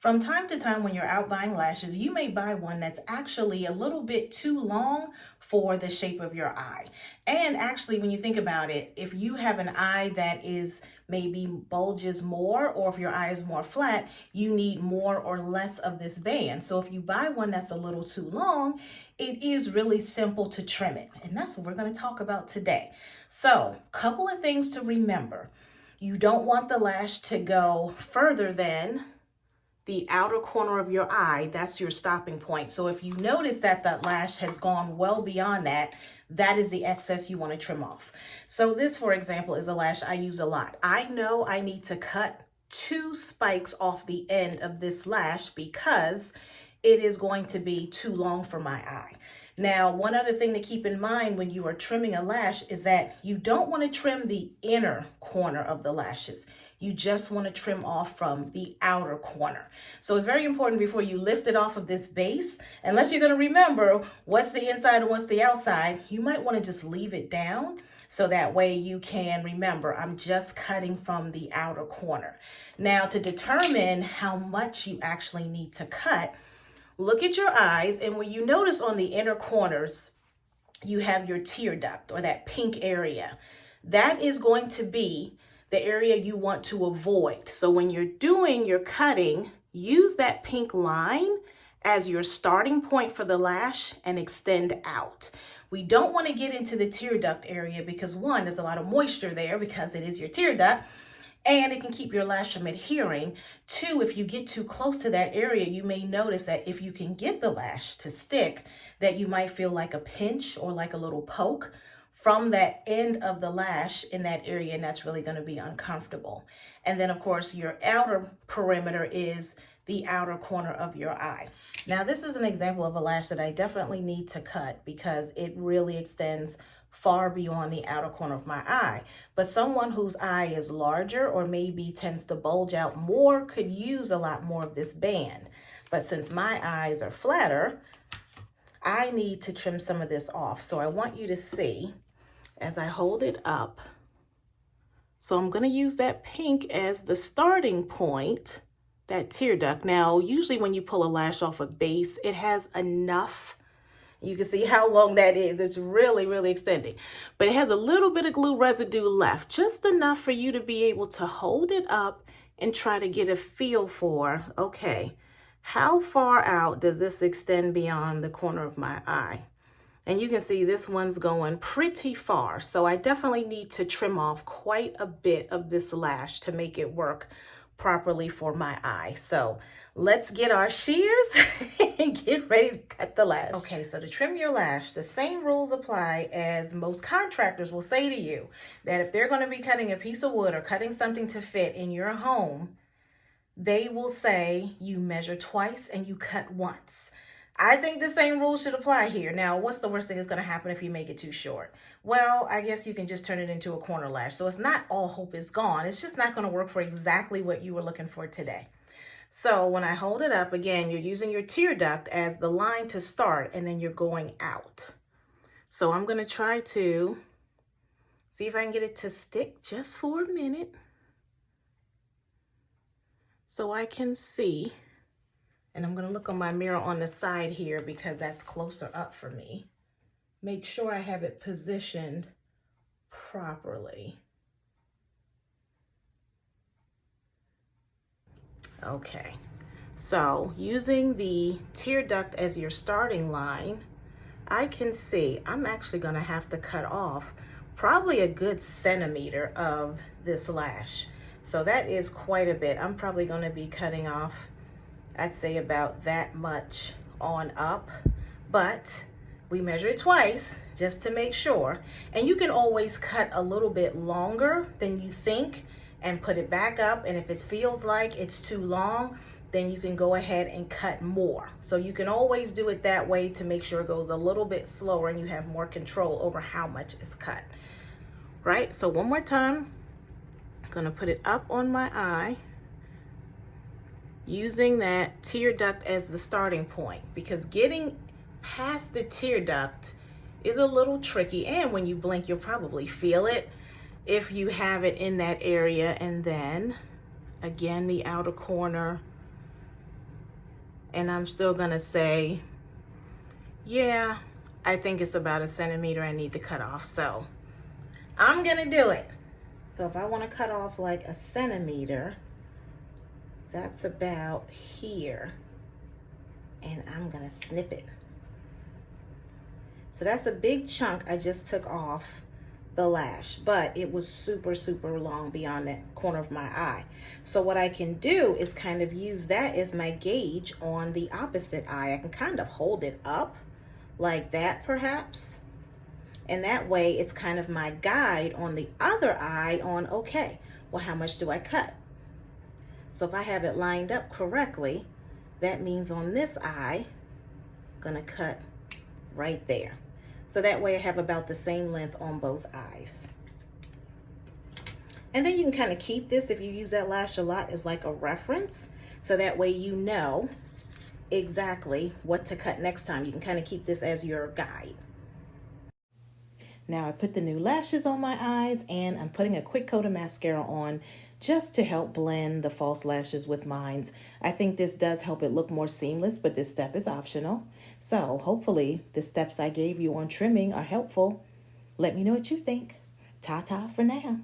From time to time, when you're out buying lashes, you may buy one that's actually a little bit too long for the shape of your eye. And actually, when you think about it, if you have an eye that is maybe bulges more, or if your eye is more flat, you need more or less of this band. So if you buy one that's a little too long, it is really simple to trim it. And that's what we're going to talk about today. So, a couple of things to remember. You don't want the lash to go further than the outer corner of your eye. That's your stopping point. So if you notice that that lash has gone well beyond that, that is the excess you want to trim off. So this, for example, is a lash I use a lot. I know I need to cut 2 spikes off the end of this lash because it is going to be too long for my eye. Now, one other thing to keep in mind when you are trimming a lash is that you don't want to trim the inner corner of the lashes. You just want to trim off from the outer corner. So it's very important before you lift it off of this base, unless you're going to remember what's the inside and what's the outside, you might want to just leave it down. So that way you can remember, I'm just cutting from the outer corner. Now, to determine how much you actually need to cut, look at your eyes, and when you notice on the inner corners, you have your tear duct or that pink area. That is going to be the area you want to avoid. So when you're doing your cutting, use that pink line as your starting point for the lash and extend out. We don't want to get into the tear duct area because, one, there's a lot of moisture there because it is your tear duct, and it can keep your lash from adhering. 2, if you get too close to that area, you may notice that if you can get the lash to stick, that you might feel like a pinch or like a little poke from that end of the lash in that area, and that's really going to be uncomfortable. And then, of course, your outer perimeter is the outer corner of your eye. Now, this is an example of a lash that I definitely need to cut because it really extends far beyond the outer corner of my eye. But someone whose eye is larger or maybe tends to bulge out more could use a lot more of this band. But since my eyes are flatter, I need to trim some of this off. So I want you to see as I hold it up. So I'm going to use that pink as the starting point, that tear duct. Now, usually when you pull a lash off a base, it has enough. You can see how long that is. It's really, really extending. But it has a little bit of glue residue left, just enough for you to be able to hold it up and try to get a feel for, okay, how far out does this extend beyond the corner of my eye? And you can see this one's going pretty far. So I definitely need to trim off quite a bit of this lash to make it work properly for my eye. So let's get our shears and get ready to cut the lash. Okay, so to trim your lash, the same rules apply as most contractors will say to you, that if they're going to be cutting a piece of wood or cutting something to fit in your home, they will say you measure twice and you cut once. I think the same rule should apply here. Now, what's the worst thing that's going to happen if you make it too short? Well, I guess you can just turn it into a corner lash. So it's not all hope is gone. It's just not going to work for exactly what you were looking for today. So when I hold it up, again, you're using your tear duct as the line to start, and then you're going out. So I'm going to try to see if I can get it to stick just for a minute so I can see. And I'm going to look on my mirror on the side here because that's closer up for me. Make sure I have it positioned properly. Okay, so using the tear duct as your starting line, I can see I'm actually going to have to cut off probably a good centimeter of this lash. So that is quite a bit. I'm probably going to be cutting off, I'd say, about that much on up, but we measure it twice just to make sure. And you can always cut a little bit longer than you think and put it back up. And if it feels like it's too long, then you can go ahead and cut more. So you can always do it that way to make sure it goes a little bit slower and you have more control over how much is cut. Right? So one more time, I'm gonna put it up on my eye, using that tear duct as the starting point, because getting past the tear duct is a little tricky, and when you blink you'll probably feel it if you have it in that area. And then again, the outer corner And I'm still gonna say, yeah, I think it's about 1 centimeter I need to cut off. So I'm gonna do it. So if I wanna cut off like 1 centimeter, that's about here. And I'm gonna snip it. So that's a big chunk I just took off the lash, but it was super, super long beyond that corner of my eye. So what I can do is kind of use that as my gauge on the opposite eye. I can kind of hold it up like that perhaps. And that way it's kind of my guide on the other eye on, okay, well, how much do I cut? So if I have it lined up correctly, that means on this eye, I'm gonna cut right there. So that way I have about the same length on both eyes. And then you can kind of keep this, if you use that lash a lot, as like a reference. So that way you know exactly what to cut next time. You can kind of keep this as your guide. Now I put the new lashes on my eyes and I'm putting a quick coat of mascara on just to help blend the false lashes with mine. I think this does help it look more seamless, but this step is optional. So hopefully the steps I gave you on trimming are helpful. Let me know what you think. Ta-ta for now.